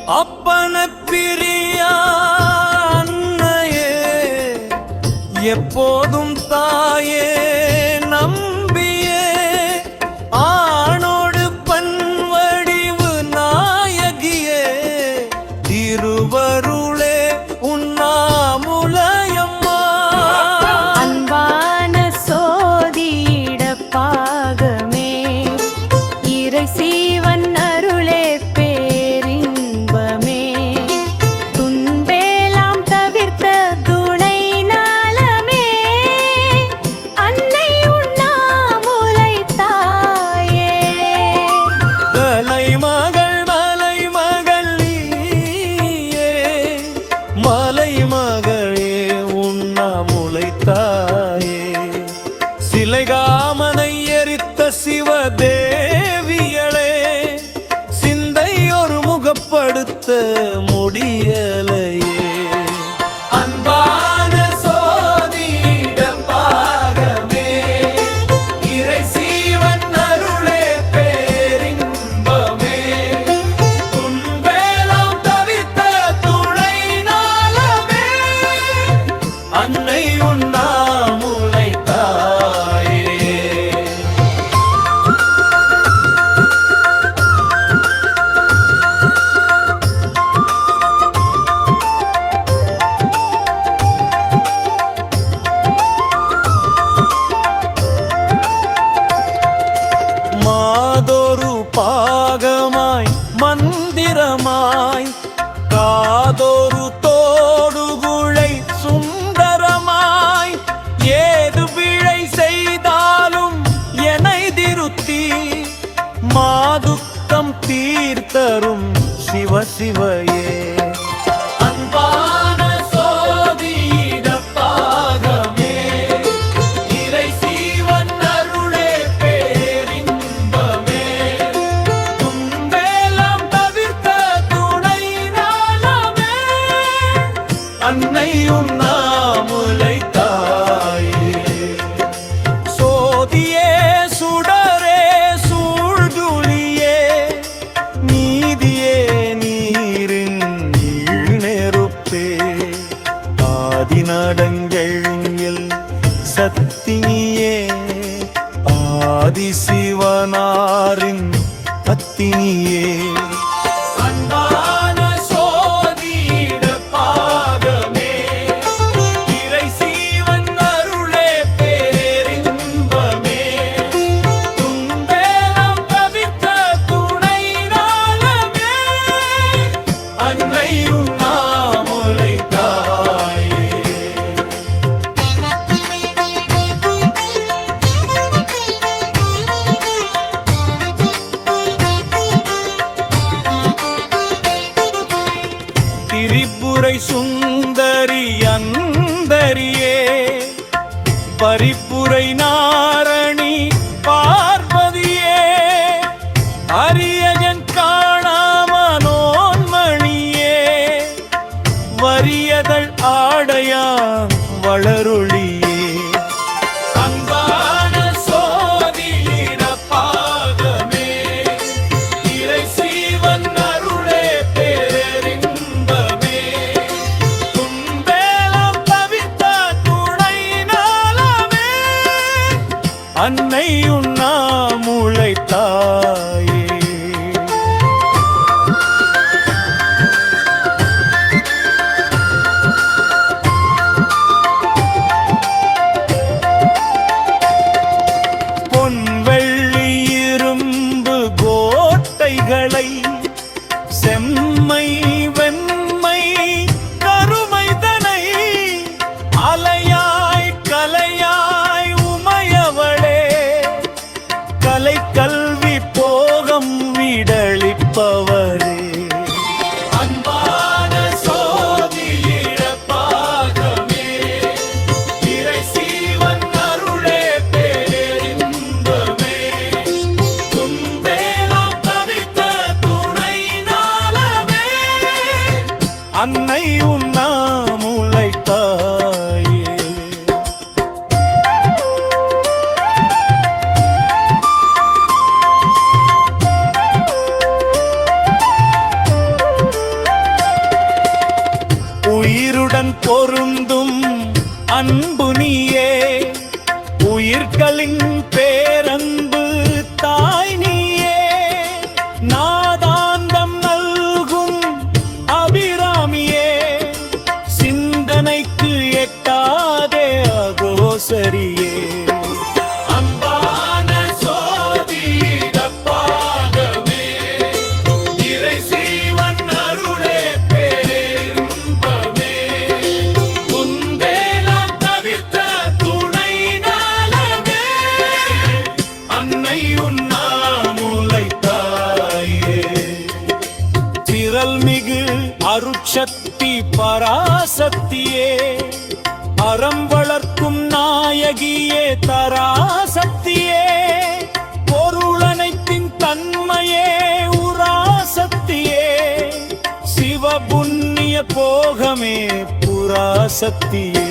அப்பன பிரியா அன்னையே, எப்போதும் தாயே நம்பியே, ஆணோடு பன்வடிவு நாயகியே, திருவருளே உண்ணாமுலையம்மா. அன்பான சோதியிட பாகமே, இறை சீவன் அருளே பேரின்பமே, துன்பேலாம் தவிர்த்த துணை நலமே, அன்னை உண்ணாமுலை தாயே. மலைமகள் மலைமகள் நீயே, மலைமகளே உண்ணாமுலை தாயே, சிலைகாமனை எரித்த சிவதேவியளே, சிந்தை ஒரு முகப்படுத்த முடியலையே. அன்பான சோதியிட பாகமே, இறை சீவன் அருளே பேரின்பமே, துன்பேலாம் தவித்த துணை நலமே, அன்னை உண்ணாமுலை தாயே. மாதொரு பாகமாய் மந்திரமாய், காதொரு தோடுகுழை சுந்தரமாய், ஏது பிழை செய்தாலும் என்னை திருத்தி, மாதுக்கம் தீர்த்தரும் சிவ சிவையே. அன்பான சோதியிட பாகமே, இறை சீவன் அருளே பேரின்பமே, துன்பேலாம் தவிர்த்த துணை நலமே, அன்னை உண்ணாமுலை தாயே. சோதியே சுடரே சூழ்துளியே, நீதியே நீரின் நெருப்பே, ஆதிநடங்கெழில் சத்தினியே, ஆதிசிவனாரின் பத்தினியே. அன்பான சோதியிட பாகமே, இறை சீவன் அருளே பேரின்பமே, துன்பேலாம் தவிர்த்த துணை நலமே, அன்னை உண்ணாமுலை தாயே. திரிபுரை சுந்தரி அந்தரியே, பரிபுரை நாரணி பார்வதியே, அரியஜன் காணாமனோன்மணியே, வரியதழ் ஆடையாம் வளரொளியே. அன்பான சோதியிட பாகமே, இறை சீவன் அருளே பேரின்பமே, துன்பேலாம் தவிர்த்த துணை நலமே, அன்னை உண்ணாமுலை தாயே. பொன்வெள்ளி இரும்பு கோட்டைகளை, செம்மை வெண்மை கருமைதனை, அலையாய் கலையாய் உமையவளே, கலை கல்வி போகம் விடளிப்பவரே. அன்பான சோதியிட பாகமே, இறை சீவன் அருளே பேரின்பமே, துன்பேலாம் தவிர்த்த துணை நலமே, அன்னை உண்ணாமுலை தாயே. உயிருடன் பொருந்தும் அன்பு நீயே, உயிர்களின் பேரன்பு தாய் நீயே, நாதாந்தம் நல்கும் அபிராமியே, சிந்தனைக்கு எட்டாதே அகோசரியே. அன்பான சோதிடப்பாகமே, இறை சீவன் அருளே பேரின்பமே, குந்தேலம் தவிர்த்த துணை நலமே, அன்னை உண்ணாமுலை தாயே. திரள்மிகு அருட்சக்தி பராசக்தியே, அறம் வளர்க்கும் நாயகியே தராசக்தியே, பொருளனைத்தின் தன்மையே உராசக்தியே, சிவபுண்ணிய போகமே புராசக்தியே.